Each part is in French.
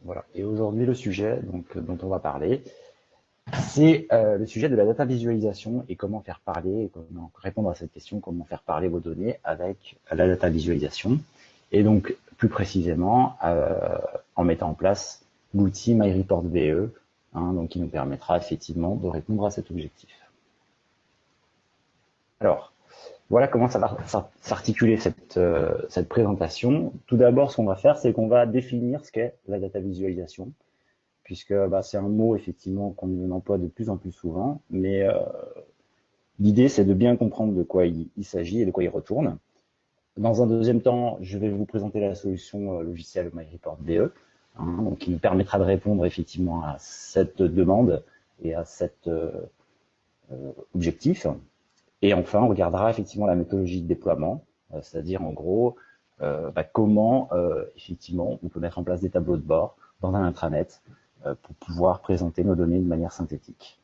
Voilà. Et aujourd'hui, le sujet dont on va parler, c'est le sujet de la data visualisation et comment faire parler, et comment répondre à cette question, comment faire parler vos données avec la data visualisation. Et donc, plus précisément, en mettant en place l'outil MyReportVE, donc qui nous permettra effectivement de répondre à cet objectif. Alors, voilà comment ça va s'articuler cette présentation. Tout d'abord, ce qu'on va faire, c'est qu'on va définir ce qu'est la data visualisation, puisque c'est un mot effectivement qu'on emploie de plus en plus souvent, mais l'idée c'est de bien comprendre de quoi il s'agit et de quoi il retourne. Dans un deuxième temps, je vais vous présenter la solution logicielle MyReportVE, donc qui nous permettra de répondre effectivement à cette demande et à cet objectif. Et enfin, on regardera effectivement la méthodologie de déploiement, c'est-à-dire en gros comment effectivement on peut mettre en place des tableaux de bord dans un intranet pour pouvoir présenter nos données de manière synthétique.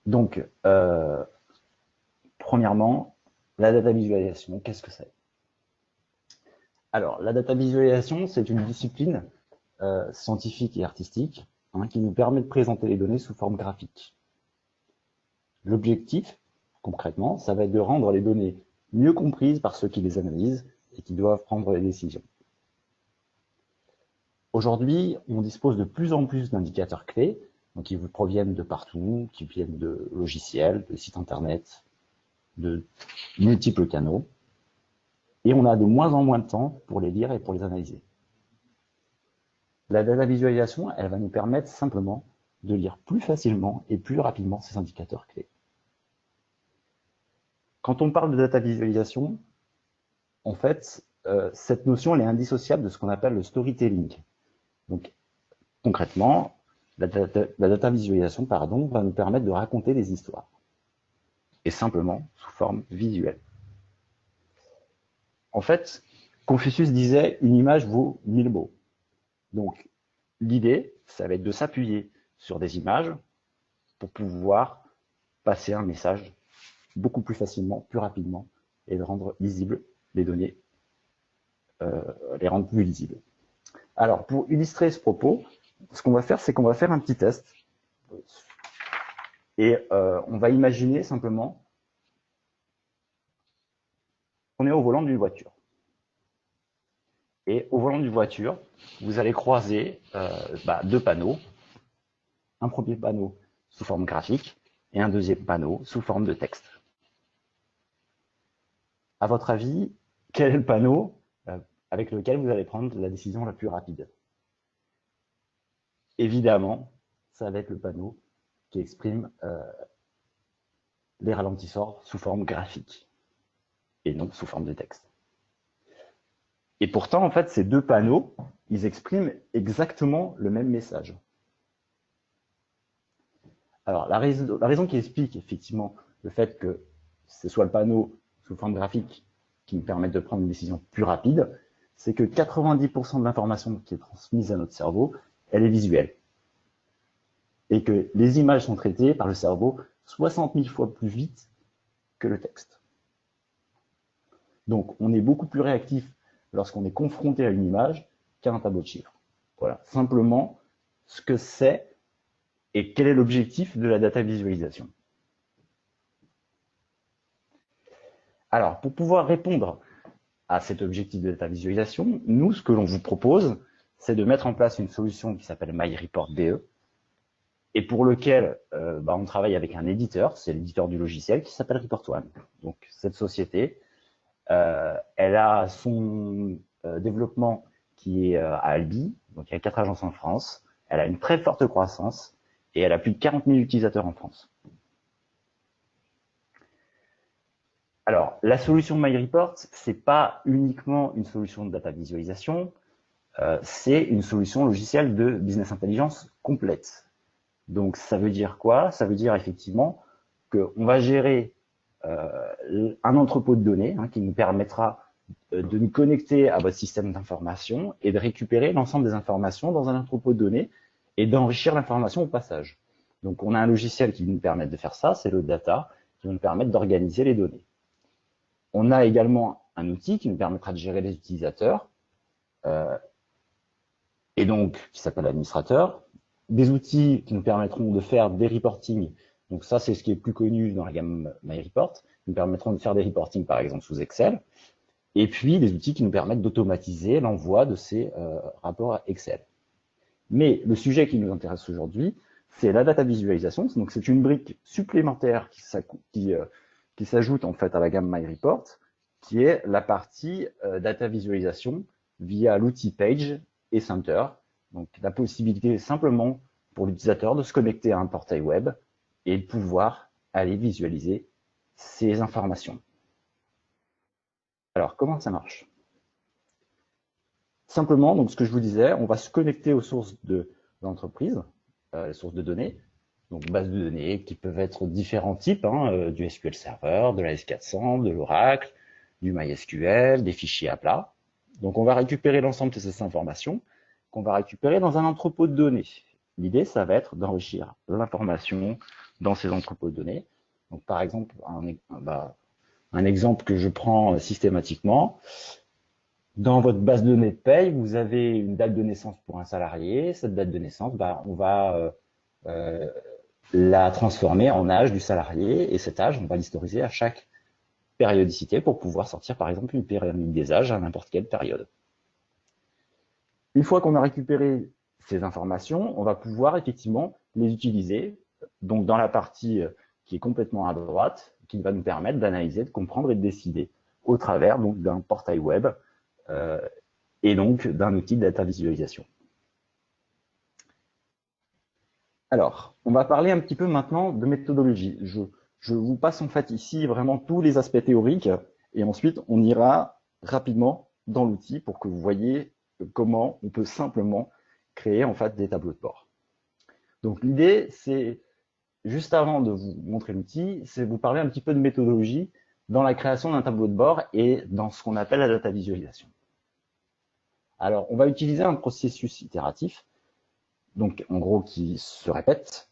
Donc, premièrement, la data visualisation, qu'est-ce que c'est? Alors, la data visualisation, c'est une discipline scientifique et artistique qui nous permet de présenter les données sous forme graphique. L'objectif, concrètement, ça va être de rendre les données mieux comprises par ceux qui les analysent et qui doivent prendre les décisions. Aujourd'hui, on dispose de plus en plus d'indicateurs clés, donc qui vous proviennent de partout, qui viennent de logiciels, de sites internet, de multiples canaux, et on a de moins en moins de temps pour les lire et pour les analyser. La data visualisation, elle va nous permettre simplement de lire plus facilement et plus rapidement ces indicateurs clés. Quand on parle de data visualisation, en fait, cette notion elle est indissociable de ce qu'on appelle le storytelling. Donc, concrètement, la data visualisation va nous permettre de raconter des histoires, et simplement sous forme visuelle. En fait, Confucius disait « une image vaut 1000 mots ». Donc, l'idée, ça va être de s'appuyer sur des images pour pouvoir passer un message beaucoup plus facilement, plus rapidement, et de rendre lisibles les données, les rendre plus lisibles. Alors, pour illustrer ce propos, ce qu'on va faire, c'est qu'on va faire un petit test. Et on va imaginer simplement qu'on est au volant d'une voiture. Et au volant d'une voiture, vous allez croiser deux panneaux. Un premier panneau sous forme graphique et un deuxième panneau sous forme de texte. À votre avis, quel est le panneau avec lequel vous allez prendre la décision la plus rapide? Évidemment, ça va être le panneau qui exprime les ralentisseurs sous forme graphique et non sous forme de texte. Et pourtant, en fait, ces deux panneaux, ils expriment exactement le même message. Alors, la raison qui explique effectivement le fait que ce soit le panneau sous forme graphique qui nous permette de prendre une décision plus rapide, c'est que 90% de l'information qui est transmise à notre cerveau, elle est visuelle. Et que les images sont traitées par le cerveau 60 000 fois plus vite que le texte. Donc, on est beaucoup plus réactif lorsqu'on est confronté à une image qu'à un tableau de chiffres. Voilà, simplement ce que c'est et quel est l'objectif de la data visualisation. Alors, pour pouvoir répondre à cet objectif de data visualisation, nous, ce que l'on vous propose, c'est de mettre en place une solution qui s'appelle MyReportVE, et pour lequel on travaille avec un éditeur, c'est l'éditeur du logiciel qui s'appelle ReportOne. Donc, cette société, elle a son développement qui est à Albi, donc il y a 4 agences en France, elle a une très forte croissance, et elle a plus de 40 000 utilisateurs en France. Alors, la solution MyReport, c'est pas uniquement une solution de data visualisation, c'est une solution logicielle de business intelligence complète. Donc, ça veut dire quoi? Ça veut dire effectivement qu'on va gérer un entrepôt de données qui nous permettra de nous connecter à votre système d'information et de récupérer l'ensemble des informations dans un entrepôt de données et d'enrichir l'information au passage. Donc, on a un logiciel qui nous permet de faire ça, c'est le data, qui va nous permettre d'organiser les données. On a également un outil qui nous permettra de gérer les utilisateurs et donc qui s'appelle administrateur, des outils qui nous permettront de faire des reporting. Donc ça, c'est ce qui est plus connu dans la gamme MyReport, qui nous permettront de faire des reporting, par exemple, sous Excel, et puis des outils qui nous permettent d'automatiser l'envoi de ces rapports Excel. Mais le sujet qui nous intéresse aujourd'hui, c'est la data visualisation. Donc c'est une brique supplémentaire qui s'ajoute en fait à la gamme MyReport, qui est la partie data visualisation via l'outil Page et Center. Donc la possibilité simplement pour l'utilisateur de se connecter à un portail web et de pouvoir aller visualiser ces informations. Alors comment ça marche? Simplement, donc ce que je vous disais, on va se connecter aux sources de l'entreprise, les sources de données, donc bases de données qui peuvent être différents types, du SQL Server, de la S400, de l'Oracle, du MySQL, des fichiers à plat. Donc on va récupérer l'ensemble de ces informations qu'on va récupérer dans un entrepôt de données. L'idée, ça va être d'enrichir l'information dans ces entrepôts de données. Donc par exemple, un exemple que je prends systématiquement, dans votre base de données de paye, vous avez une date de naissance pour un salarié. Cette date de naissance, on va la transformer en âge du salarié. Et cet âge, on va l'historiser à chaque périodicité pour pouvoir sortir, par exemple, une pyramide des âges à n'importe quelle période. Une fois qu'on a récupéré ces informations, on va pouvoir effectivement les utiliser. Donc, dans la partie qui est complètement à droite, qui va nous permettre d'analyser, de comprendre et de décider au travers donc d'un portail web et donc d'un outil de data visualisation. Alors, on va parler un petit peu maintenant de méthodologie. Je vous passe en fait ici vraiment tous les aspects théoriques et ensuite on ira rapidement dans l'outil pour que vous voyez comment on peut simplement créer en fait des tableaux de bord. Donc l'idée, c'est, juste avant de vous montrer l'outil, c'est vous parler un petit peu de méthodologie dans la création d'un tableau de bord et dans ce qu'on appelle la data visualisation. Alors, on va utiliser un processus itératif, donc en gros qui se répète,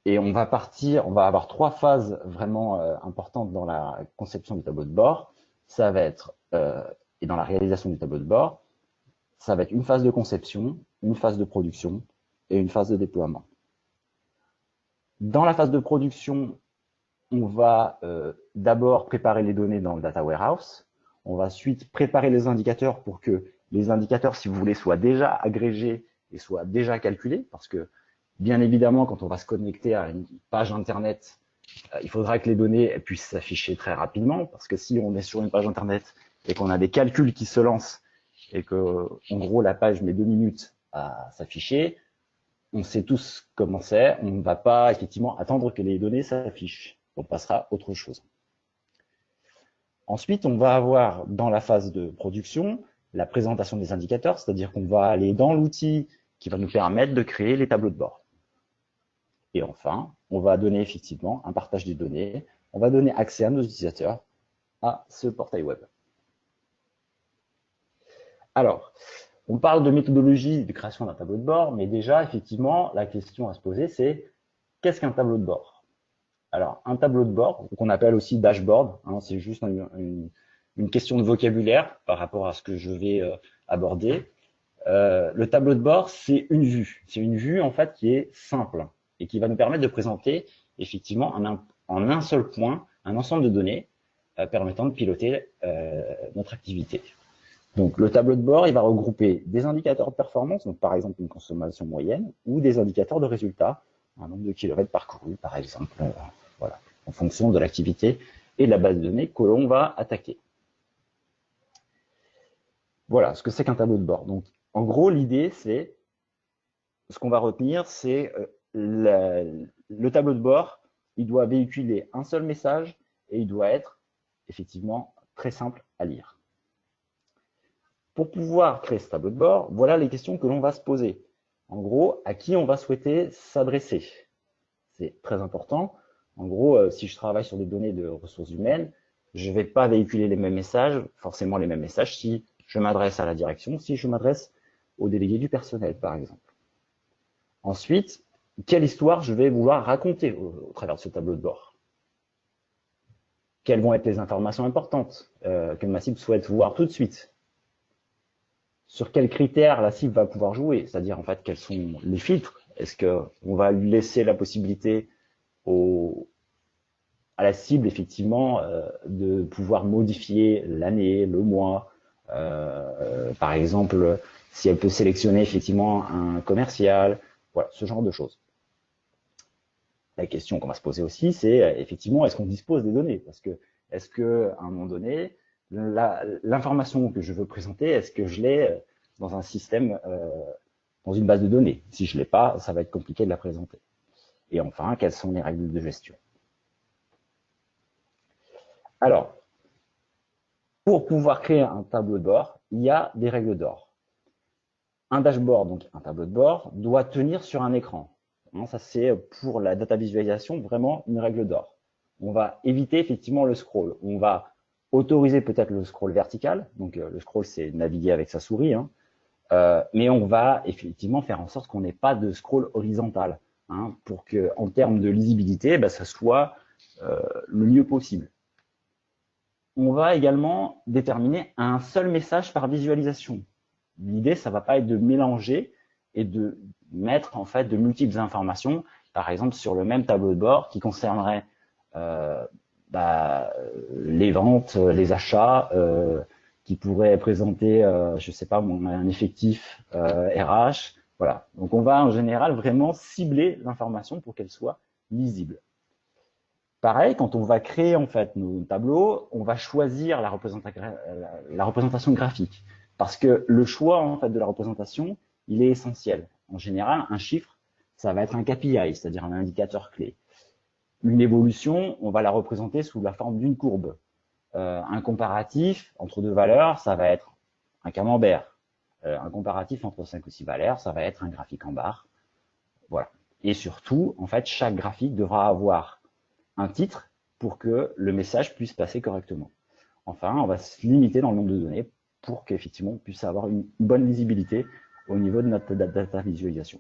et on va avoir trois phases vraiment importantes dans la conception du tableau de bord. Ça va être, et dans la réalisation du tableau de bord, ça va être une phase de conception, une phase de production et une phase de déploiement. Dans la phase de production, on va d'abord préparer les données dans le data warehouse. On va ensuite préparer les indicateurs pour que les indicateurs, si vous voulez, soient déjà agrégés et soient déjà calculés, parce que bien évidemment, quand on va se connecter à une page Internet, il faudra que les données puissent s'afficher très rapidement, parce que si on est sur une page Internet et qu'on a des calculs qui se lancent et que, en gros, la page met 2 minutes à s'afficher, on sait tous comment c'est, on ne va pas effectivement attendre que les données s'affichent. On passera à autre chose. Ensuite, on va avoir dans la phase de production la présentation des indicateurs, c'est-à-dire qu'on va aller dans l'outil qui va nous permettre de créer les tableaux de bord. Et enfin, on va donner effectivement un partage des données, on va donner accès à nos utilisateurs à ce portail web. Alors, on parle de méthodologie de création d'un tableau de bord, mais déjà, effectivement, la question à se poser, c'est qu'est-ce qu'un tableau de bord? Alors, un tableau de bord, qu'on appelle aussi dashboard, c'est juste une question de vocabulaire par rapport à ce que je vais aborder. Le tableau de bord, c'est une vue. C'est une vue, en fait, qui est simple et qui va nous permettre de présenter, effectivement, en un seul point, un ensemble de données permettant de piloter notre activité. Donc, le tableau de bord, il va regrouper des indicateurs de performance, donc par exemple une consommation moyenne, ou des indicateurs de résultats, un nombre de kilomètres parcourus, par exemple, voilà, en fonction de l'activité et de la base de données que l'on va attaquer. Voilà ce que c'est qu'un tableau de bord. Donc, en gros, l'idée, c'est, ce qu'on va retenir, c'est le tableau de bord, il doit véhiculer un seul message et il doit être effectivement très simple à lire. Pour pouvoir créer ce tableau de bord, voilà les questions que l'on va se poser. En gros, à qui on va souhaiter s'adresser? C'est très important. En gros, si je travaille sur des données de ressources humaines, je ne vais pas véhiculer les mêmes messages, forcément les mêmes messages, si je m'adresse à la direction, si je m'adresse aux délégués du personnel, par exemple. Ensuite, quelle histoire je vais vouloir raconter au travers de ce tableau de bord? Quelles vont être les informations importantes que ma cible souhaite voir tout de suite? sur quels critères la cible va pouvoir jouer, c'est-à-dire en fait quels sont les filtres. Est-ce qu'on va lui laisser la possibilité à la cible effectivement de pouvoir modifier l'année, le mois, par exemple si elle peut sélectionner effectivement un commercial, voilà, ce genre de choses. La question qu'on va se poser aussi, c'est effectivement, est-ce qu'on dispose des données? Parce que, est-ce que, à un moment donné, l'information que je veux présenter, est-ce que je l'ai dans un système, dans une base de données? Si je l'ai pas, ça va être compliqué de la présenter. Et enfin, quelles sont les règles de gestion? Alors, pour pouvoir créer un tableau de bord, il y a des règles d'or. Un dashboard, donc un tableau de bord, doit tenir sur un écran. Ça, c'est pour la data visualisation vraiment une règle d'or. On va éviter effectivement le scroll. On va autoriser peut-être le scroll vertical. Donc, le scroll, c'est naviguer avec sa souris. Hein. Mais on va effectivement faire en sorte qu'on n'ait pas de scroll horizontal pour que, en termes de lisibilité, ça soit le mieux possible. On va également déterminer un seul message par visualisation. L'idée, ça va pas être de mélanger et de mettre en fait de multiples informations, par exemple sur le même tableau de bord qui concernerait les ventes, les achats, qui pourrait présenter, je sais pas, un effectif RH. Voilà. Donc on va en général vraiment cibler l'information pour qu'elle soit lisible. Pareil, quand on va créer en fait nos tableaux, on va choisir la représentation graphique. Parce que le choix en fait de la représentation, il est essentiel. En général, un chiffre, ça va être un KPI, c'est-à-dire un indicateur clé. Une évolution, on va la représenter sous la forme d'une courbe. Un comparatif entre deux valeurs, ça va être un camembert. Un comparatif entre 5 ou 6 valeurs, ça va être un graphique en barre. Voilà. Et surtout, en fait, chaque graphique devra avoir un titre pour que le message puisse passer correctement. Enfin, on va se limiter dans le nombre de données pour qu'effectivement on puisse avoir une bonne lisibilité au niveau de notre data visualisation.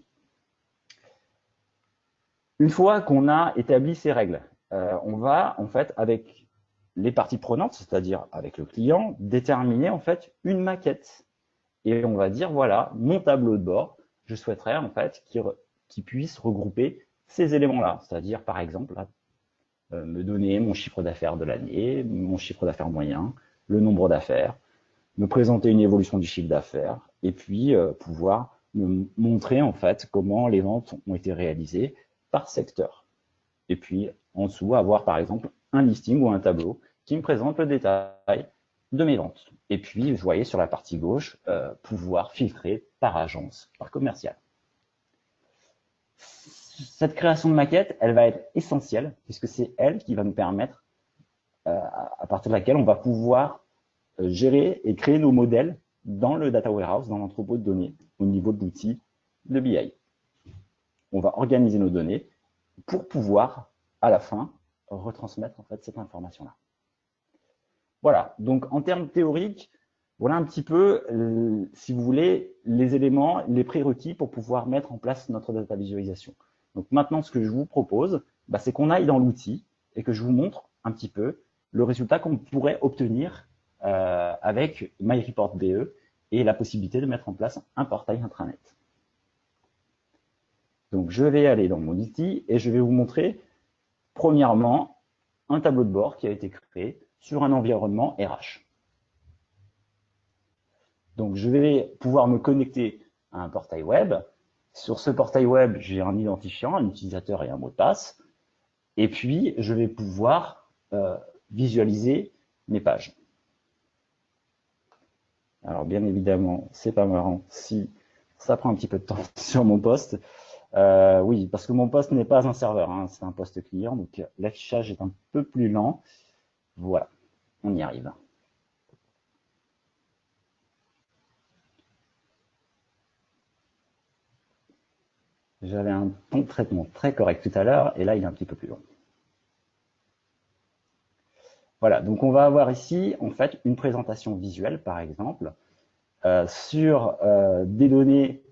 Une fois qu'on a établi ces règles, on va en fait avec les parties prenantes, c'est-à-dire avec le client, déterminer en fait une maquette. Et on va dire voilà, mon tableau de bord, je souhaiterais en fait qu'il puisse regrouper ces éléments-là, c'est-à-dire par exemple me donner mon chiffre d'affaires de l'année, mon chiffre d'affaires moyen, le nombre d'affaires, me présenter une évolution du chiffre d'affaires et puis pouvoir me montrer en fait comment les ventes ont été réalisées par secteur. Et puis en dessous, avoir par exemple un listing ou un tableau qui me présente le détail de mes ventes. Et puis, vous voyez sur la partie gauche, pouvoir filtrer par agence, par commercial. Cette création de maquette, elle va être essentielle puisque c'est elle qui va nous permettre, à partir de laquelle on va pouvoir gérer et créer nos modèles dans le data warehouse, dans l'entrepôt de données, au niveau de l'outil de BI. On va organiser nos données pour pouvoir, à la fin, retransmettre en fait cette information-là. Voilà, donc en termes théoriques, voilà un petit peu, si vous voulez, les éléments, les prérequis pour pouvoir mettre en place notre data visualisation. Donc maintenant, ce que je vous propose, c'est qu'on aille dans l'outil et que je vous montre un petit peu le résultat qu'on pourrait obtenir avec MyReportBE et la possibilité de mettre en place un portail intranet. Donc je vais aller dans mon outil et je vais vous montrer, premièrement, un tableau de bord qui a été créé sur un environnement RH. Donc je vais pouvoir me connecter à un portail web. Sur ce portail web, j'ai un identifiant, un utilisateur et un mot de passe. Et puis, je vais pouvoir visualiser mes pages. Alors, bien évidemment, c'est pas marrant si ça prend un petit peu de temps sur mon poste. Oui, parce que mon poste n'est pas un serveur, c'est un poste client, donc l'affichage est un peu plus lent. Voilà, on y arrive. J'avais un temps de traitement très correct tout à l'heure, et là, il est un petit peu plus long. Voilà, donc on va avoir ici, en fait, une présentation visuelle, par exemple, sur des données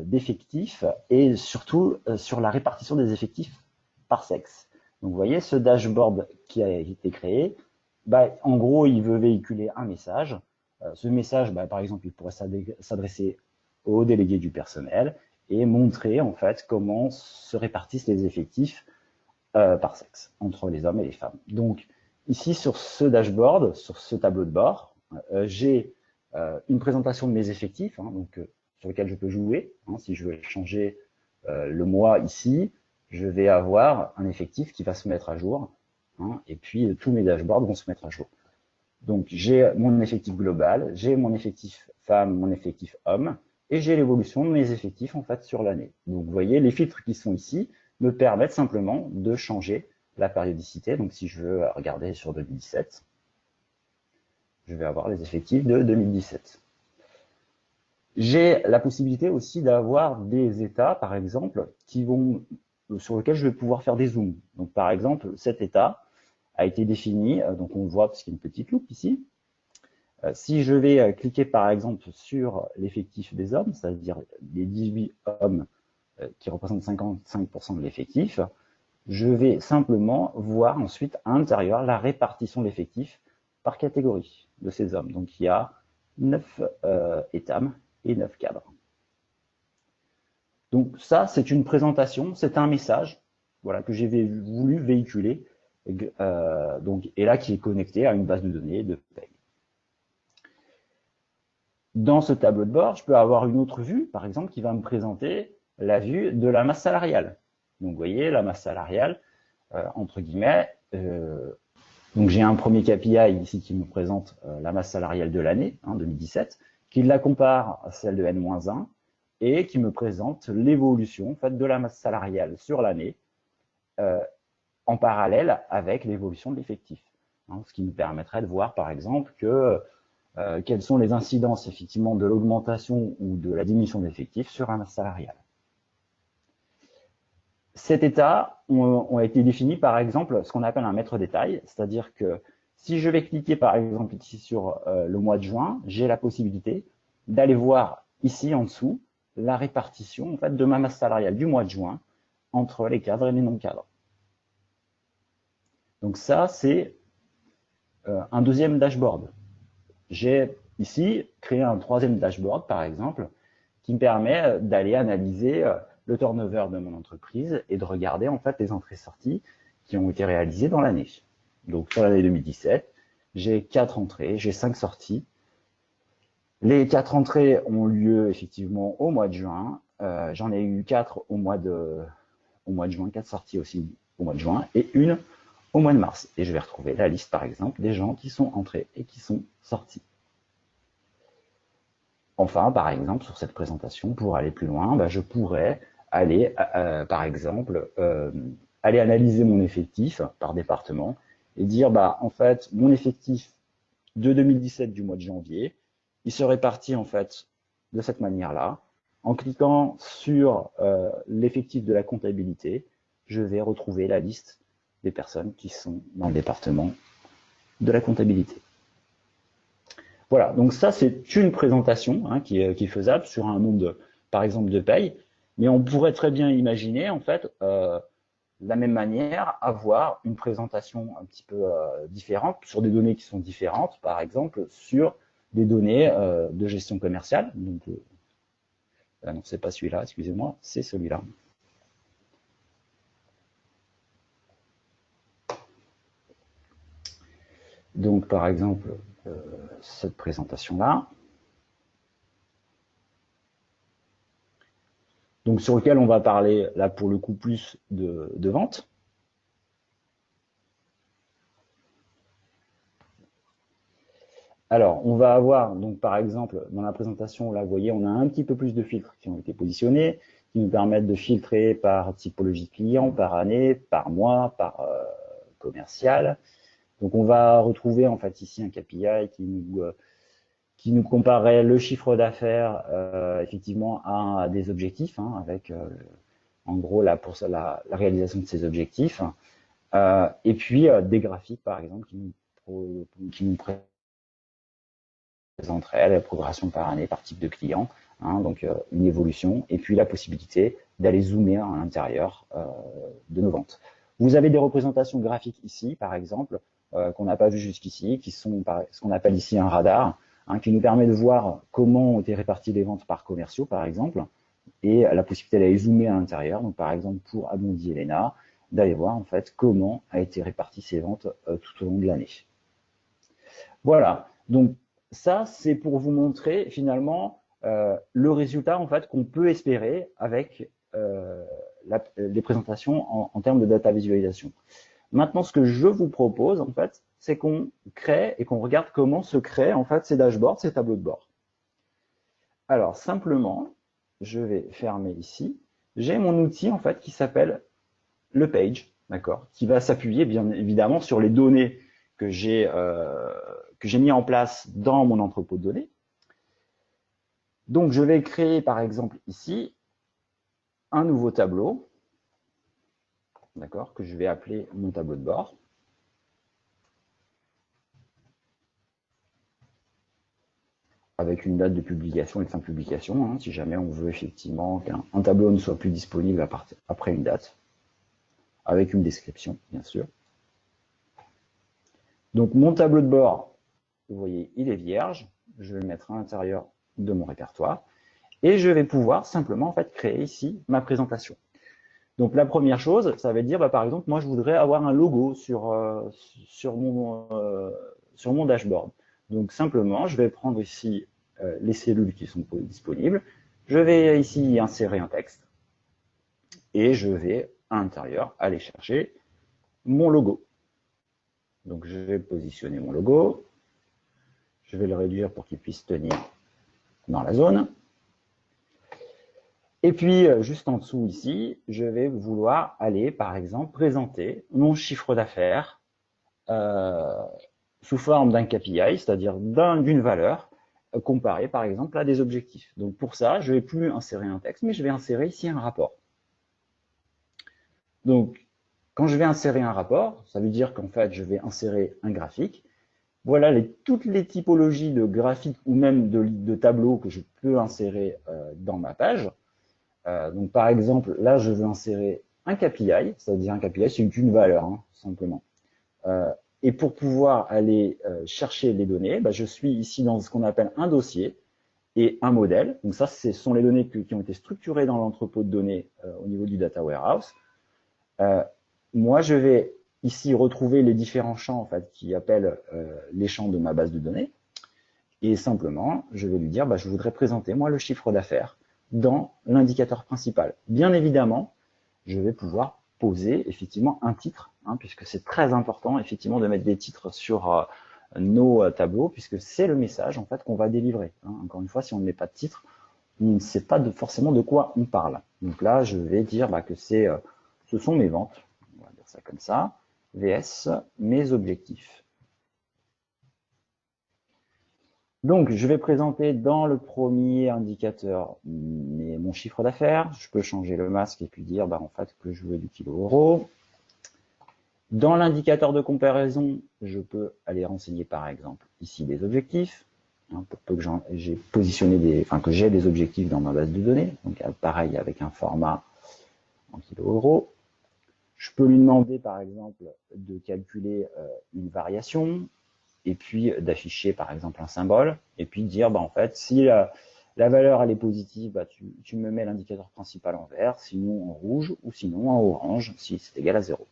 d'effectifs et surtout sur la répartition des effectifs par sexe. Donc vous voyez, ce dashboard qui a été créé, en gros, il veut véhiculer un message. Ce message, par exemple, il pourrait s'adresser aux délégués du personnel et montrer en fait comment se répartissent les effectifs par sexe, entre les hommes et les femmes. Donc ici, sur ce dashboard, sur ce tableau de bord, j'ai une présentation de mes effectifs, donc, sur lequel je peux jouer. Si je veux changer le mois ici, je vais avoir un effectif qui va se mettre à jour, et puis tous mes dashboards vont se mettre à jour. Donc j'ai mon effectif global, j'ai mon effectif femme, mon effectif homme, et j'ai l'évolution de mes effectifs en fait sur l'année. Donc vous voyez, les filtres qui sont ici me permettent simplement de changer la périodicité. Donc si je veux regarder sur 2017, je vais avoir les effectifs de 2017. J'ai la possibilité aussi d'avoir des états, par exemple, sur lesquels je vais pouvoir faire des zooms. Donc par exemple, cet état a été défini, donc on le voit parce qu'il y a une petite loupe ici. Si je vais cliquer par exemple sur l'effectif des hommes, c'est-à-dire les 18 hommes qui représentent 55% de l'effectif, je vais simplement voir ensuite à l'intérieur la répartition de l'effectif par catégorie de ces hommes. Donc il y a 9 étames et 9 cadres. Donc ça, c'est une présentation, c'est un message voilà, que j'ai voulu véhiculer, et là qui est connecté à une base de données de paye. Dans ce tableau de bord, je peux avoir une autre vue, par exemple, qui va me présenter la vue de la masse salariale. Donc, vous voyez, la masse salariale, entre guillemets, donc j'ai un premier KPI ici qui me présente la masse salariale de l'année, 2017, qui la compare à celle de N-1 et qui me présente l'évolution en fait, de la masse salariale sur l'année en parallèle avec l'évolution de l'effectif. Ce qui nous permettrait de voir, par exemple, quelles sont les incidences effectivement de l'augmentation ou de la diminution de l'effectif sur la masse salariale. Cet état ont été définis par exemple ce qu'on appelle un maître détail, c'est-à-dire que si je vais cliquer par exemple ici sur le mois de juin, j'ai la possibilité d'aller voir ici en dessous la répartition en fait, de ma masse salariale du mois de juin entre les cadres et les non-cadres. Donc ça, c'est un deuxième dashboard. J'ai ici créé un troisième dashboard, par exemple, qui me permet d'aller analyser le turnover de mon entreprise et de regarder en fait les entrées-sorties qui ont été réalisées dans l'année. Donc sur l'année 2017, j'ai 4 entrées, j'ai 5 sorties. Les 4 entrées ont lieu effectivement au mois de juin. J'en ai eu 4 au mois de juin, 4 sorties aussi au mois de juin et une au mois de mars. Et je vais retrouver la liste, par exemple, des gens qui sont entrés et qui sont sortis. Enfin, par exemple, sur cette présentation, pour aller plus loin, je pourrais aller, par exemple, aller analyser mon effectif par département et dire, en fait, mon effectif de 2017 du mois de janvier, il se répartit en fait de cette manière-là. En cliquant sur l'effectif de la comptabilité, je vais retrouver la liste des personnes qui sont dans le département de la comptabilité. Voilà, donc ça c'est une présentation qui est faisable sur un nombre, par exemple, de payes, mais on pourrait très bien imaginer en fait de la même manière avoir une présentation un petit peu différente sur des données qui sont différentes, par exemple sur des données de gestion commerciale. Donc, non, c'est pas celui-là, excusez-moi, c'est celui-là. Donc, par exemple, cette présentation-là. Donc, sur lequel on va parler, là, pour le coup, plus de vente. Alors, on va avoir, donc, par exemple, dans la présentation, là, vous voyez, on a un petit peu plus de filtres qui ont été positionnés, qui nous permettent de filtrer par typologie de client, par année, par mois, par commercial. Donc, on va retrouver, en fait, ici, un KPI qui nous comparait le chiffre d'affaires, effectivement, à des objectifs, avec, en gros, la réalisation de ces objectifs. Et puis, des graphiques, par exemple, qui nous présenteraient la progression par année, par type de client, donc une évolution, et puis la possibilité d'aller zoomer à l'intérieur de nos ventes. Vous avez des représentations graphiques ici, par exemple, qu'on n'a pas vu jusqu'ici, qui sont ce qu'on appelle ici un radar. hein, qui nous permet de voir comment ont été réparties les ventes par commerciaux, par exemple, et la possibilité d'aller zoomer à l'intérieur. Donc, par exemple, pour Amundi et Léna, d'aller voir en fait comment a été répartie ces ventes tout au long de l'année. Voilà. Donc, ça, c'est pour vous montrer finalement le résultat en fait qu'on peut espérer avec les présentations en termes de data visualisation. Maintenant, ce que je vous propose en fait, c'est qu'on crée et qu'on regarde comment se créent en fait ces dashboards, ces tableaux de bord. Alors simplement, je vais fermer ici. J'ai mon outil en fait qui s'appelle le page, d'accord, qui va s'appuyer bien évidemment sur les données que j'ai mis en place dans mon entrepôt de données. Donc je vais créer par exemple ici un nouveau tableau, d'accord, que je vais appeler mon tableau de bord. Avec une date de publication et de fin de publication, hein, si jamais on veut effectivement qu'un tableau ne soit plus disponible après une date, avec une description, bien sûr. Donc mon tableau de bord, vous voyez, il est vierge. Je vais le mettre à l'intérieur de mon répertoire et je vais pouvoir simplement en fait créer ici ma présentation. Donc la première chose, ça va dire, par exemple, moi je voudrais avoir un logo sur mon dashboard. Donc simplement, je vais prendre ici les cellules qui sont disponibles. Je vais ici insérer un texte et je vais à l'intérieur aller chercher mon logo. Donc je vais positionner mon logo. Je vais le réduire pour qu'il puisse tenir dans la zone. Et puis, juste en dessous ici, je vais vouloir aller, par exemple, présenter mon chiffre d'affaires sous forme d'un KPI, c'est-à-dire d'une valeur comparée, par exemple, à des objectifs. Donc, pour ça, je ne vais plus insérer un texte, mais je vais insérer ici un rapport. Donc, quand je vais insérer un rapport, ça veut dire qu'en fait, je vais insérer un graphique. Voilà toutes les typologies de graphiques ou même de tableaux que je peux insérer dans ma page. Donc, par exemple, là, je veux insérer un KPI, c'est-à-dire un KPI, c'est une valeur, hein, simplement. Et pour pouvoir aller chercher les données, je suis ici dans ce qu'on appelle un dossier et un modèle. Donc ça, ce sont les données qui ont été structurées dans l'entrepôt de données au niveau du data warehouse. Moi, je vais ici retrouver les différents champs en fait, qui appellent les champs de ma base de données. Et simplement, je vais lui dire, je voudrais présenter moi le chiffre d'affaires dans l'indicateur principal. Bien évidemment, je vais pouvoir poser effectivement un titre, hein, puisque c'est très important effectivement de mettre des titres sur nos tableaux, puisque c'est le message en fait qu'on va délivrer. Hein. Encore une fois, si on ne met pas de titre, on ne sait pas forcément de quoi on parle. Donc là, je vais dire que ce sont mes ventes, on va dire ça comme ça, vs mes objectifs. Donc, je vais présenter dans le premier indicateur mon chiffre d'affaires. Je peux changer le masque et puis dire en fait que je veux du kilo-euro. Dans l'indicateur de comparaison, je peux aller renseigner par exemple ici des objectifs. Hein, pour peu que j'ai positionné que j'ai des objectifs dans ma base de données. Donc pareil avec un format en kilo-euro. Je peux lui demander par exemple de calculer une variation et puis d'afficher par exemple un symbole, et puis dire en fait si la valeur elle est positive, tu me mets l'indicateur principal en vert, sinon en rouge, ou sinon en orange si c'est égal à 0.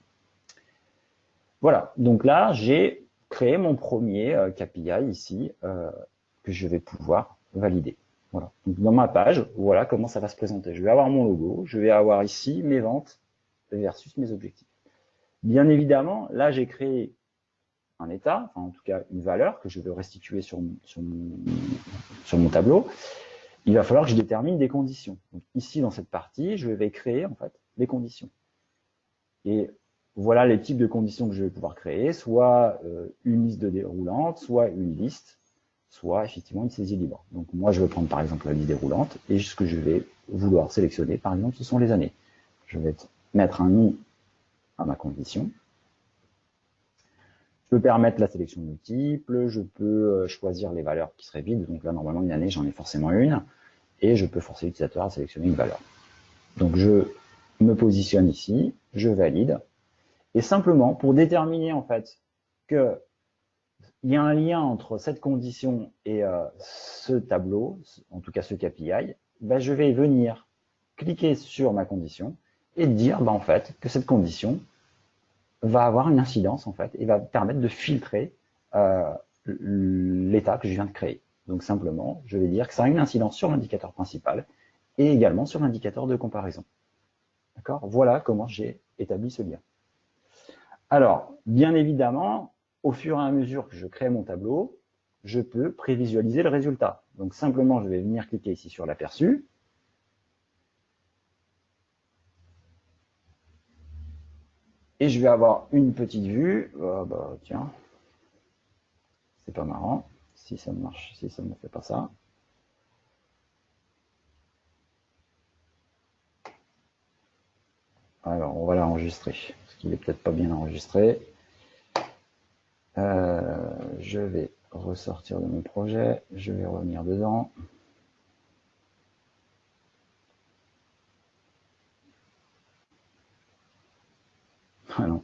Voilà, donc là j'ai créé mon premier KPI ici que je vais pouvoir valider. Voilà. Donc dans ma page, voilà comment ça va se présenter. Je vais avoir mon logo, je vais avoir ici mes ventes versus mes objectifs. Bien évidemment, là j'ai créé un état, en tout cas une valeur que je veux restituer sur mon tableau. Il va falloir que je détermine des conditions. Donc ici, dans cette partie, je vais créer en fait les conditions. Et voilà les types de conditions que je vais pouvoir créer, soit une liste de déroulante, soit une liste, soit effectivement une saisie libre. Donc moi, je vais prendre par exemple la liste déroulante, et ce que je vais vouloir sélectionner, par exemple, ce sont les années. Je vais mettre un nom à ma condition. Je peux permettre la sélection multiple, je peux choisir les valeurs qui seraient vides. Donc là, normalement, une année, j'en ai forcément une. Et je peux forcer l'utilisateur à sélectionner une valeur. Donc je me positionne ici, je valide. Et simplement, pour déterminer en fait que il y a un lien entre cette condition et ce tableau, en tout cas ce KPI, ben, je vais venir cliquer sur ma condition et dire ben, en fait que cette condition va avoir une incidence en fait et va permettre de filtrer l'état que je viens de créer. Donc simplement, je vais dire que ça a une incidence sur l'indicateur principal et également sur l'indicateur de comparaison. D'accord? Voilà comment j'ai établi ce lien. Alors, bien évidemment, au fur et à mesure que je crée mon tableau, je peux prévisualiser le résultat. Donc simplement, je vais venir cliquer ici sur l'aperçu. Et je vais avoir une petite vue. Bah, tiens, c'est pas marrant. Si ça marche, si ça ne me fait pas ça. Alors, on va l'enregistrer, parce qu'il est peut-être pas bien enregistré. Je vais ressortir de mon projet, je vais revenir dedans. Ah non.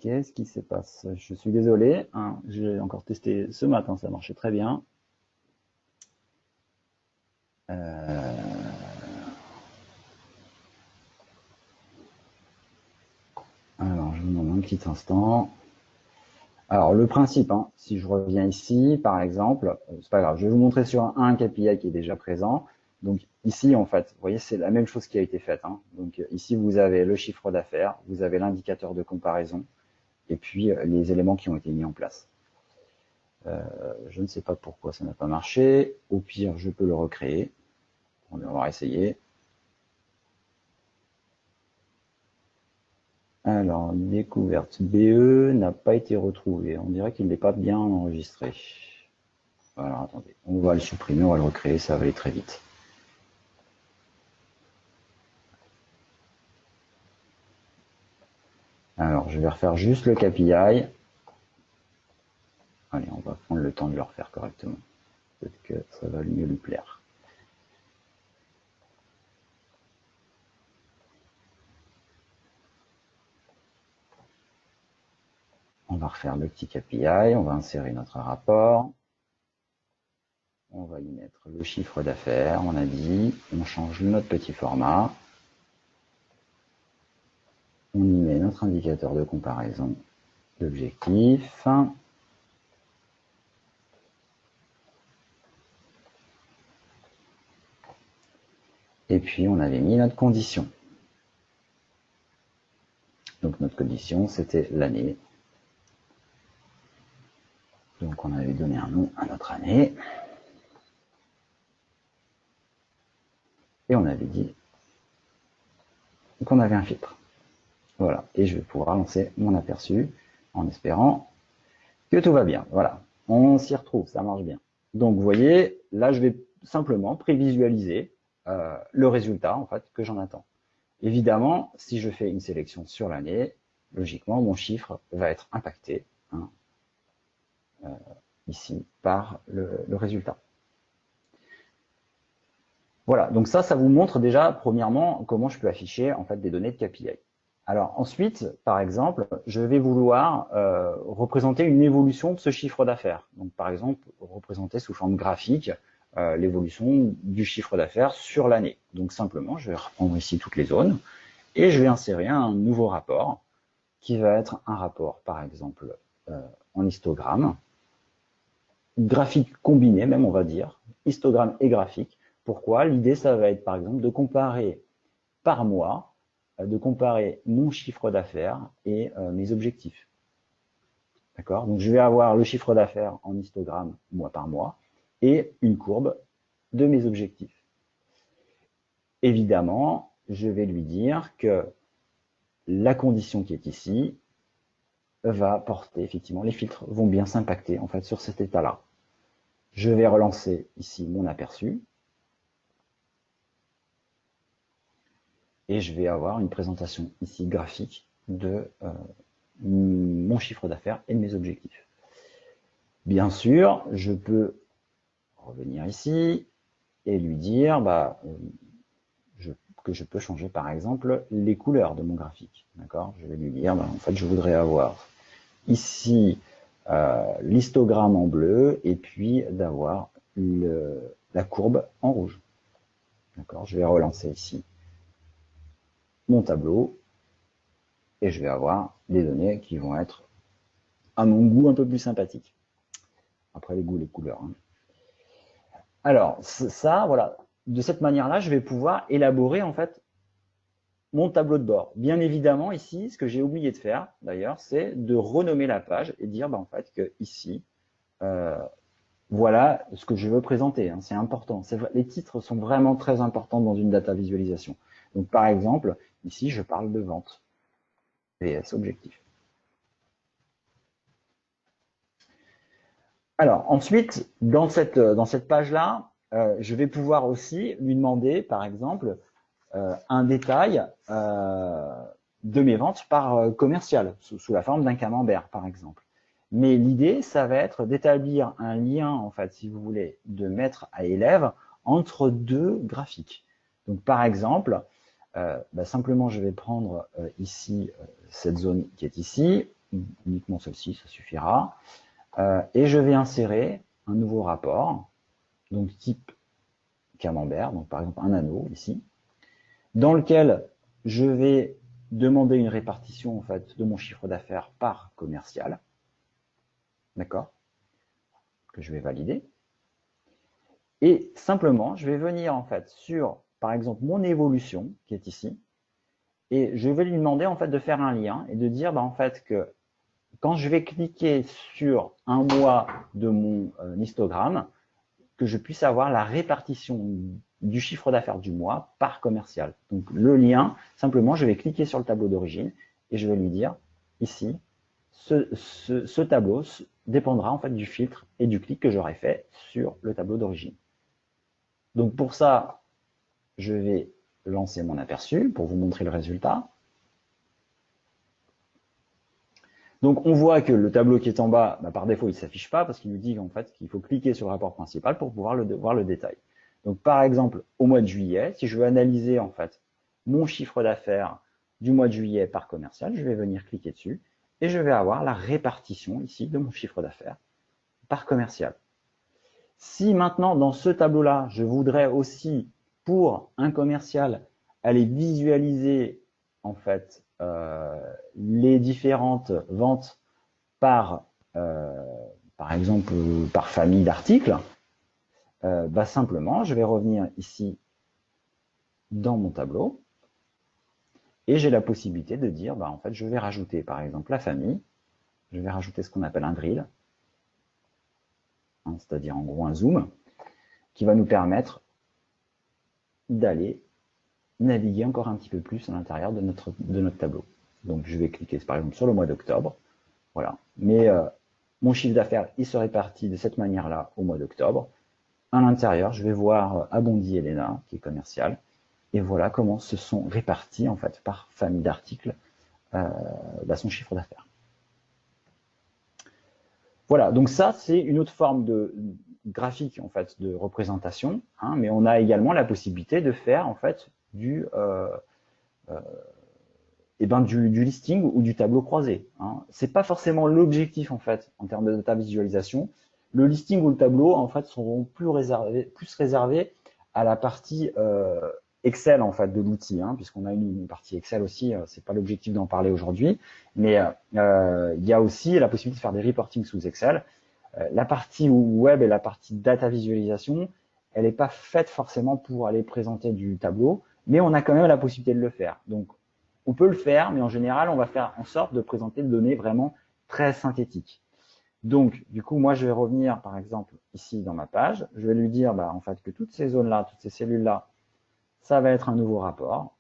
Qu'est-ce qui se passe? Je suis désolé, hein, j'ai encore testé ce matin, ça marchait très bien. Alors, je vous demande un petit instant. Alors, le principe, hein, si je reviens ici, par exemple, c'est pas grave, je vais vous montrer sur un KPI qui est déjà présent. Donc ici, en fait, vous voyez, c'est la même chose qui a été faite. Hein. Donc ici, vous avez le chiffre d'affaires, vous avez l'indicateur de comparaison, et puis les éléments qui ont été mis en place. Je ne sais pas pourquoi ça n'a pas marché. Au pire, je peux le recréer. On va essayer. Alors, découverte BE n'a pas été retrouvée. On dirait qu'il n'est pas bien enregistré. Alors, attendez. On va le supprimer, on va le recréer, ça va aller très vite. Alors, je vais refaire juste le KPI. Allez, on va prendre le temps de le refaire correctement. Peut-être que ça va mieux lui plaire. On va refaire le petit KPI, on va insérer notre rapport. On va y mettre le chiffre d'affaires, on a dit. On change notre petit format. On y met notre indicateur de comparaison d'objectif. Et puis, on avait mis notre condition. Donc, notre condition, c'était l'année. Donc, on avait donné un nom à notre année. Et on avait dit qu'on avait un filtre. Voilà. Et je vais pouvoir lancer mon aperçu en espérant que tout va bien. Voilà. On s'y retrouve, ça marche bien. Donc, vous voyez, là, je vais simplement prévisualiser le résultat, en fait, que j'en attends. Évidemment, si je fais une sélection sur l'année, logiquement, mon chiffre va être impacté hein, ici par le résultat. Voilà, donc ça vous montre déjà, premièrement, comment je peux afficher en fait des données de KPI. Alors ensuite, par exemple, je vais vouloir représenter une évolution de ce chiffre d'affaires. Donc par exemple, représenter sous forme graphique l'évolution du chiffre d'affaires sur l'année. Donc simplement, je vais reprendre ici toutes les zones et je vais insérer un nouveau rapport qui va être un rapport, par exemple, en histogramme, graphique combiné même, on va dire, histogramme et graphique. Pourquoi? L'idée, ça va être, par exemple, de comparer par mois, de comparer mon chiffre d'affaires et mes objectifs. D'accord? Donc, je vais avoir le chiffre d'affaires en histogramme mois par mois et une courbe de mes objectifs. Évidemment, je vais lui dire que la condition qui est ici va porter, effectivement, les filtres vont bien s'impacter en fait sur cet état-là. Je vais relancer ici mon aperçu et je vais avoir une présentation ici graphique de mon chiffre d'affaires et de mes objectifs. Bien sûr, je peux revenir ici et lui dire que je peux changer par exemple les couleurs de mon graphique. D'accord? Je vais lui dire, en fait, je voudrais avoir ici l'histogramme en bleu et puis d'avoir la courbe en rouge. D'accord, je vais relancer ici mon tableau et je vais avoir des données qui vont être à mon goût un peu plus sympathiques. Après les goûts, les couleurs. Hein. Alors ça, voilà, de cette manière-là, je vais pouvoir élaborer en fait mon tableau de bord. Bien évidemment, ici, ce que j'ai oublié de faire, d'ailleurs, c'est de renommer la page et dire en fait que ici, voilà ce que je veux présenter. Hein, c'est important. Les titres sont vraiment très importants dans une data visualisation. Donc, par exemple, ici, je parle de vente. VS objectif. Alors, ensuite, dans cette page-là, je vais pouvoir aussi lui demander, par exemple, un détail de mes ventes par commercial, sous la forme d'un camembert, par exemple. Mais l'idée, ça va être d'établir un lien, en fait, si vous voulez, de maître à élève entre deux graphiques. Donc, par exemple, simplement, je vais prendre ici cette zone qui est ici, uniquement celle-ci, ça suffira, et je vais insérer un nouveau rapport, donc type camembert, donc par exemple un anneau ici, dans lequel je vais demander une répartition en fait de mon chiffre d'affaires par commercial, d'accord, que je vais valider. Et simplement, je vais venir en fait sur, par exemple, mon évolution qui est ici, et je vais lui demander en fait de faire un lien et de dire en fait que quand je vais cliquer sur un mois de mon histogramme, que je puisse avoir la répartition du chiffre d'affaires du mois par commercial. Donc le lien, simplement, je vais cliquer sur le tableau d'origine et je vais lui dire ici, ce tableau dépendra en fait du filtre et du clic que j'aurai fait sur le tableau d'origine. Donc pour ça, je vais lancer mon aperçu pour vous montrer le résultat. Donc on voit que le tableau qui est en bas, par défaut, il ne s'affiche pas parce qu'il nous dit en fait qu'il faut cliquer sur le rapport principal pour pouvoir voir le détail. Donc par exemple, au mois de juillet, si je veux analyser en fait mon chiffre d'affaires du mois de juillet par commercial, je vais venir cliquer dessus et je vais avoir la répartition ici de mon chiffre d'affaires par commercial. Si maintenant dans ce tableau-là, je voudrais aussi pour un commercial aller visualiser en fait les différentes ventes par exemple par famille d'articles, simplement je vais revenir ici dans mon tableau et j'ai la possibilité de dire en fait je vais rajouter par exemple la famille, je vais rajouter ce qu'on appelle un drill, hein, c'est-à-dire en gros un zoom, qui va nous permettre d'aller naviguer encore un petit peu plus à l'intérieur de notre tableau. Donc je vais cliquer par exemple sur le mois d'octobre, voilà. Mais mon chiffre d'affaires, il se répartit de cette manière-là au mois d'octobre. À l'intérieur, je vais voir Abondi Elena, qui est commercial, et voilà comment se sont répartis en fait par famille d'articles son chiffre d'affaires. Voilà, donc ça c'est une autre forme de graphique en fait de représentation, hein, mais on a également la possibilité de faire en fait du listing ou du tableau croisé. Hein. C'est pas forcément l'objectif en fait en termes de data visualisation. Le listing ou le tableau en fait seront plus réservés à la partie Excel en fait de l'outil, hein, puisqu'on a une partie Excel aussi. C'est pas l'objectif d'en parler aujourd'hui, mais il y a aussi la possibilité de faire des reporting sous Excel. La partie web et la partie data visualisation, elle n'est pas faite forcément pour aller présenter du tableau, mais on a quand même la possibilité de le faire. Donc on peut le faire, mais en général, on va faire en sorte de présenter des données vraiment très synthétiques. Donc, du coup, moi, je vais revenir, par exemple, ici dans ma page. Je vais lui dire, en fait, que toutes ces zones-là, toutes ces cellules-là, ça va être un nouveau rapport.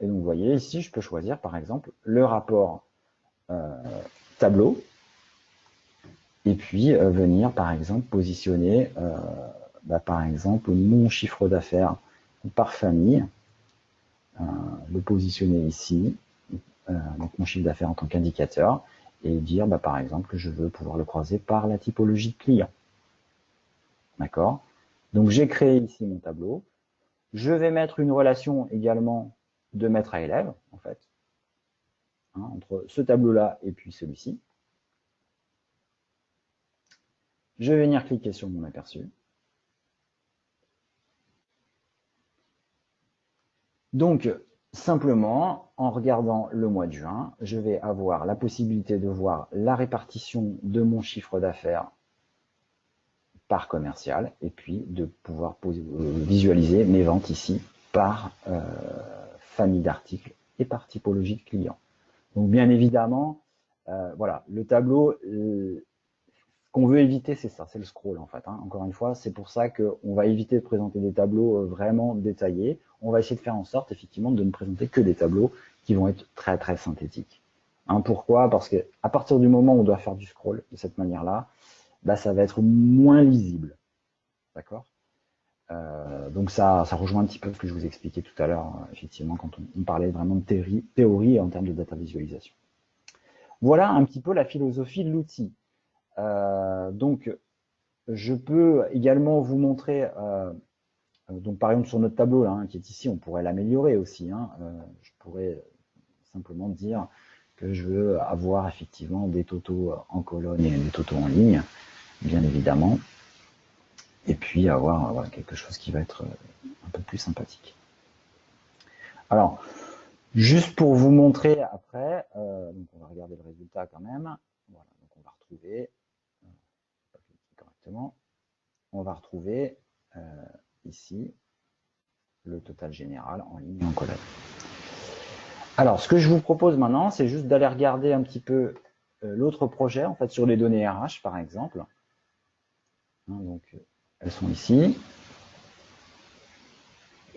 Et donc, vous voyez, ici, je peux choisir, par exemple, le rapport tableau. Et puis, venir, par exemple, positionner, par exemple, mon chiffre d'affaires par famille. Le positionner ici, donc mon chiffre d'affaires en tant qu'indicateur, et dire par exemple que je veux pouvoir le croiser par la typologie de client. D'accord? Donc j'ai créé ici mon tableau. Je vais mettre une relation également de maître à élève, en fait, hein, entre ce tableau-là et puis celui-ci. Je vais venir cliquer sur mon aperçu. Donc, simplement, en regardant le mois de juin, je vais avoir la possibilité de voir la répartition de mon chiffre d'affaires par commercial et puis de pouvoir visualiser mes ventes ici par famille d'articles et par typologie de clients. Donc, bien évidemment, voilà, le tableau, ce qu'on veut éviter, c'est ça, c'est le scroll en fait. Hein. Encore une fois, c'est pour ça qu'on va éviter de présenter des tableaux vraiment détaillés. On va essayer de faire en sorte, effectivement, de ne présenter que des tableaux qui vont être très, très synthétiques. Hein, pourquoi? Parce que à partir du moment où on doit faire du scroll de cette manière-là, bah, ça va être moins lisible. D'accord? Donc ça rejoint un petit peu ce que je vous expliquais tout à l'heure, effectivement, quand on parlait vraiment de théorie en termes de data visualisation. Voilà un petit peu la philosophie de l'outil. Donc, je peux également vous montrer, donc par exemple sur notre tableau là, hein, qui est ici, on pourrait l'améliorer aussi. Hein, je pourrais simplement dire que je veux avoir effectivement des totaux en colonne et des totaux en ligne, bien évidemment, et puis avoir voilà, quelque chose qui va être un peu plus sympathique. Alors, juste pour vous montrer après, donc on va regarder le résultat quand même. Voilà, donc on va retrouver correctement. On va retrouver ici le total général en ligne et en colonne. Alors, ce que je vous propose maintenant, c'est juste d'aller regarder un petit peu l'autre projet, en fait, sur les données RH, par exemple. Hein, donc, elles sont ici.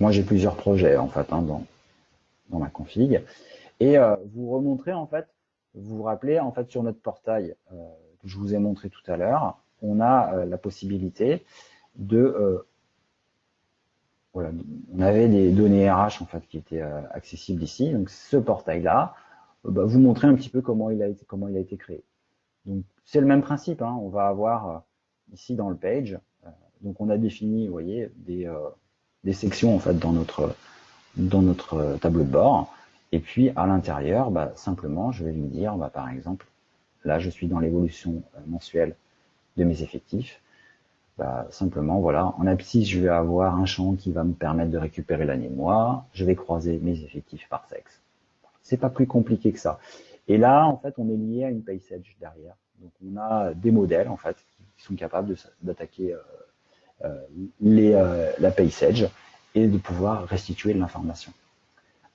Moi, j'ai plusieurs projets, en fait, hein, dans ma config. Et vous remontrer, en fait, vous vous rappelez, en fait, sur notre portail que je vous ai montré tout à l'heure, on a la possibilité de voilà, on avait des données RH en fait qui étaient accessibles ici. Donc ce portail-là, bah, vous montrer un petit peu comment il a été créé. Donc c'est le même principe. Hein. On va avoir ici dans le page, donc on a défini, vous voyez, des sections en fait dans notre tableau de bord. Et puis à l'intérieur, bah, simplement, je vais lui dire, bah, par exemple, là je suis dans l'évolution mensuelle de mes effectifs. Bah, simplement, voilà, en abscisse, je vais avoir un champ qui va me permettre de récupérer l'année-mois. Je vais croiser mes effectifs par sexe. C'est pas plus compliqué que ça. Et là, en fait, on est lié à une page derrière. Donc, on a des modèles, en fait, qui sont capables d'attaquer la page et de pouvoir restituer de l'information.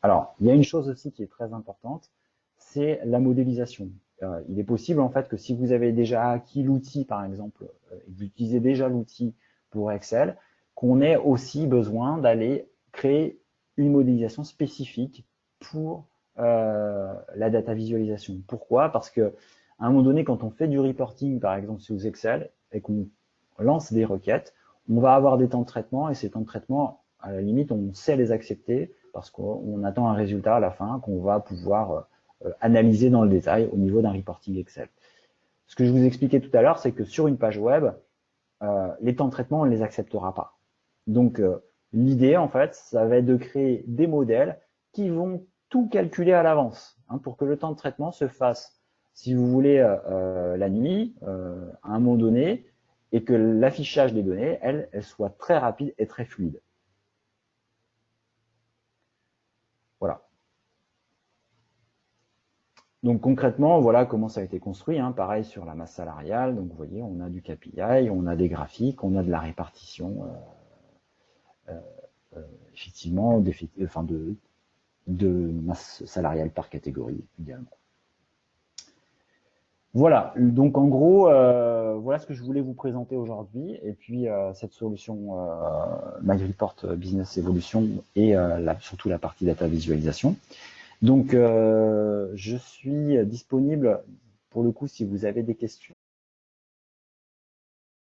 Alors, il y a une chose aussi qui est très importante, c'est la modélisation. Il est possible en fait que si vous avez déjà acquis l'outil, par exemple, et que vous utilisez déjà l'outil pour Excel, qu'on ait aussi besoin d'aller créer une modélisation spécifique pour la data visualisation. Pourquoi? Parce que à un moment donné, quand on fait du reporting, par exemple sous Excel, et qu'on lance des requêtes, on va avoir des temps de traitement, et ces temps de traitement, à la limite, on sait les accepter parce qu'on attend un résultat à la fin qu'on va pouvoir analyser dans le détail au niveau d'un reporting Excel. Ce que je vous expliquais tout à l'heure, c'est que sur une page web, les temps de traitement, on ne les acceptera pas. Donc, l'idée, en fait, ça va être de créer des modèles qui vont tout calculer à l'avance hein, pour que le temps de traitement se fasse, si vous voulez, la nuit, à un moment donné, et que l'affichage des données, elle soit très rapide et très fluide. Voilà. Donc concrètement, voilà comment ça a été construit. Hein. Pareil sur la masse salariale. Donc vous voyez, on a du KPI, on a des graphiques, on a de la répartition, effectivement, de masse salariale par catégorie également. Voilà, donc en gros, voilà ce que je voulais vous présenter aujourd'hui. Et puis cette solution MyReport Business Evolution et surtout la partie data visualisation. Donc je suis disponible pour le coup si vous avez des questions.